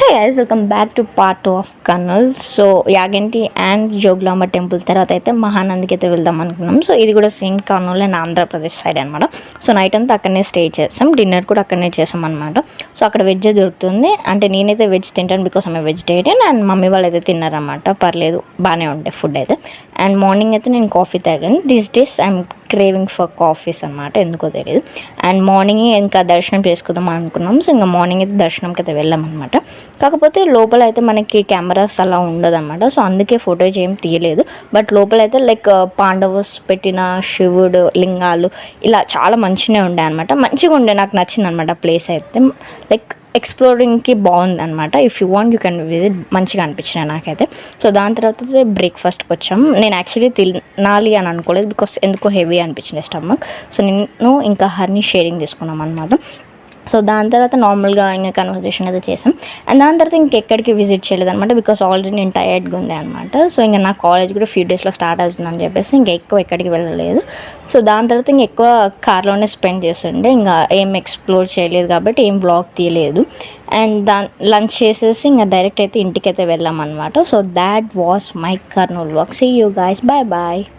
Hey guys, welcome back to part 2 of Kurnool. So Yaganti and Jogulamba temple తర్వాత అయితే మహానందికి అయితే వెళ్దాం అనుకున్నాం. సో ఇది కూడా same Kurnool and Andhra Pradesh side అనమాట. సో నైట్ అంతా అక్కడనే స్టే చేస్తాం, డిన్నర్ కూడా అక్కడనే చేసాం అనమాట. సో అక్కడ వెజ్ దొరుకుతుంది. అంటే నేనైతే వెజ్ తింటాను because I'm vegetarian, and mummy వాళ్ళు అయితే తిన్నారనమాట. పర్లేదు, బాగానే ఉంటాయి ఫుడ్ అయితే. అండ్ మార్నింగ్ అయితే నేను కాఫీ తాగాను. These days I'm craving for coffees అనమాట, ఎందుకో తెలియదు. అండ్ మార్నింగ్ ఇంకా దర్శనం చేసుకుందాం అనుకున్నాం. సో ఇంకా మార్నింగ్ అయితే దర్శనంకి అయితే వెళ్ళామన్నమాట. కాకపోతే లోపల అయితే మనకి కెమెరాస్ అలా ఉండదు అనమాట. సో అందుకే ఫోటోస్ ఏం తీయలేదు. బట్ లోపల అయితే లైక్ పాండవర్స్ పెట్టిన శివుడు లింగాలు ఇలా చాలా మంచిగా ఉండే అనమాట. మంచిగా ఉండే, నాకు నచ్చింది అనమాట ప్లేస్ అయితే. లైక్ ఎక్స్ప్లోరింగ్కి బాగుంది అనమాట. If you want you can visit, మంచిగా అనిపించినాయి నాకైతే. సో దాని తర్వాత బ్రేక్ఫాస్ట్కి వచ్చాం. నేను యాక్చువల్లీ తినాలి అని అనుకోలేదు బికాస్ ఎందుకో హెవీ అనిపించింది స్టమక్. సో నేను ఇంకా హర్ని షేరింగ్ తీసుకున్నాం అనమాట. సో దాని తర్వాత నార్మల్గా ఇంకా కన్వర్జేషన్ అయితే చేసాం. అండ్ దాని తర్వాత ఇంకెక్కడికి విజిట్ చేయలేదు అనమాట బికాస్ ఆల్రెడీ నేను టైర్డ్గా ఉండే అనమాట. సో ఇంకా నా కాలేజ్ కూడా ఫ్యూ డేస్లో స్టార్ట్ అవుతుందని చెప్పేసి ఇంకా ఎక్కువ ఎక్కడికి వెళ్ళలేదు. సో దాని తర్వాత ఇంకా ఎక్కువ కార్లోనే స్పెండ్ చేస్తుండే, ఇంకా ఏం ఎక్స్ప్లోర్ చేయలేదు కాబట్టి ఏం బ్లాగ్ తీయలేదు. అండ్ లంచ్ చేసేసి ఇంకా డైరెక్ట్ అయితే ఇంటికి అయితే వెళ్ళాం అనమాట. So that was my Kurnool vlog. See you guys, bye bye.